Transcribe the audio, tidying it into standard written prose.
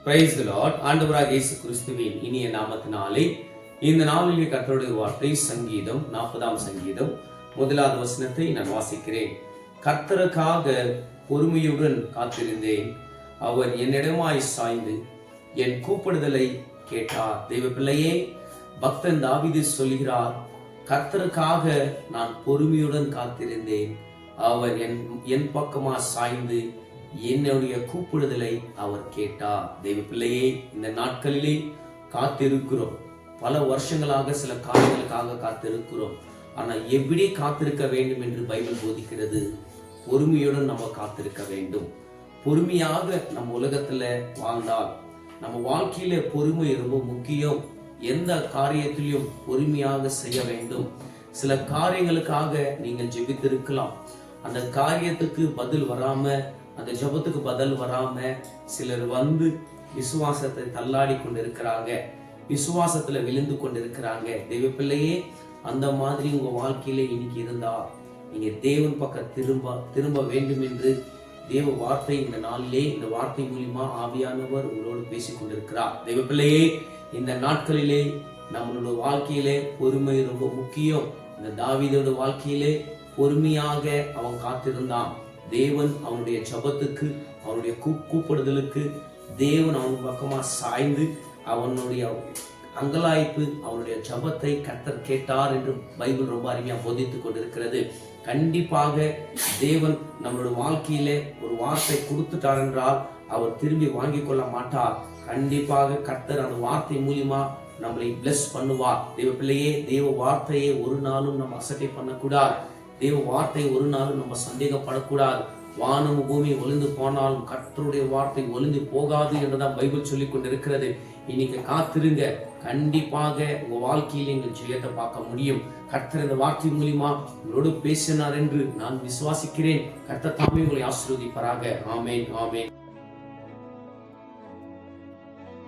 Praise the Lord. ஆண்டவராகிய இயேசு கிறிஸ்துவின் இனிய நாமத்தினாலே இந்த நாளிலே கர்த்தருடைய வார்த்தை சங்கீதம் 40ஆம் சங்கீதம் 1வது வசனத்தை நான் வாசிக்கிறேன். கர்த்தருக்காக பொறுமையுடன் காத்திருந்தேன், அவர் என்னிடமாய் சாய்ந்து என் கூப்பிடுதலை கேட்டார். தெய்வ பிள்ளையே, பக்தன் தாவீது சொல்கிறார், கர்த்தருக்காக நான் பொறுமையுடன் காத்திருந்தேன், அவர் என் பக்கமா சாய்ந்து என்னுடைய கூப்பிடுதலை அவர் கேட்டார். தெய்வ பிள்ளையே, இந்த நாட்களிலே காத்திருக்கிறோம். பல வருஷங்களாக சில காரியங்களுக்காக காத்திருக்கிறோம். ஆனா எப்படி காத்திருக்க வேண்டும் என்று பைபிள் போதிக்கிறது. பொறுமையுடன் நம்ம காத்திருக்க வேண்டும். பொறுமையாக நம்ம உலகத்துல வாழ்ந்தால், நம்ம வாழ்க்கையில பொறுமை ரொம்ப முக்கியம். எந்த காரியத்திலையும் பொறுமையாக செய்ய வேண்டும். சில காரியங்களுக்காக நீங்கள் ஜெபித்திருக்கலாம், அந்த காரியத்துக்கு பதில் வராம, அந்த ஜெபத்துக்கு பதில் வராம சிலர் வந்து விசுவாசத்தை தள்ளாடி கொண்டிருக்கிறாங்க, விசுவாசத்துல விழுந்து கொண்டிருக்கிறாங்க. தெய்வ பிள்ளையே, அந்த மாதிரி உங்க வாழ்க்கையில இன்னைக்கு இருந்தா நீங்க தேவன் பக்கம் திரும்ப வேண்டும் என்று தேவ வார்த்தை இந்த நாளிலே, இந்த வார்த்தை மூலியமா ஆவியானவர் உங்களோடு பேசிக் கொண்டிருக்கிறார். தெய்வ பிள்ளையே, இந்த நாட்களிலே நம்மளோட வாழ்க்கையிலே பொறுமை ரொம்ப முக்கியம். இந்த தாவீதோட வாழ்க்கையிலே பொறுமையாக அவன் காத்திருந்தான். தேவன் அவனுடைய ஜெபத்துக்கு, அவனுடைய கூப்பிடுதலுக்கு தேவன் அவன் பக்கமா சாய்ந்து அவனுடைய அங்கலாய்ப்பு, அவனுடைய ஜெபத்தை கர்த்தர் கேட்டார் என்று பைபிள் ரொம்ப அருமையா போதித்துக் கொண்டிருக்கிறது. கண்டிப்பாக தேவன் நம்மளுடைய வாழ்க்கையிலே ஒரு வார்த்தை கொடுத்துட்டார் என்றால் அவர் திரும்பி வாங்கி கொள்ள மாட்டார். கண்டிப்பாக கர்த்தர் அந்த வார்த்தை மூலியமா நம்மளை பிளஸ் பண்ணுவார். தேவ பிள்ளையே, தேவ வார்த்தையை ஒரு நாளும் நம்ம அசட்டை பண்ணக்கூடாது. தேவ வார்த்தை ஒரு நாளும் நம்ம சந்தேகப்படக்கூடாது. வானம் பூமி ஒளிந்து போனாலும் கர்த்தருடைய வார்த்தை ஒளிந்து போகாது என்றுதான் பைபிள் சொல்லி கொண்டிருக்கிறது. இன்னைக்கு காத்திருங்க, கண்டிப்பாக உங்க வாழ்க்கையில் நீங்கள் ஜெயத்தை பார்க்க முடியும். கர்த்தர் இந்த வார்த்தை மூலியமா உங்களோடு பேசினார் என்று நான் விசுவாசிக்கிறேன். கர்த்தர் தாமே உங்களை ஆசீர்வதிப்பாராக. ஆமென், ஆமென்.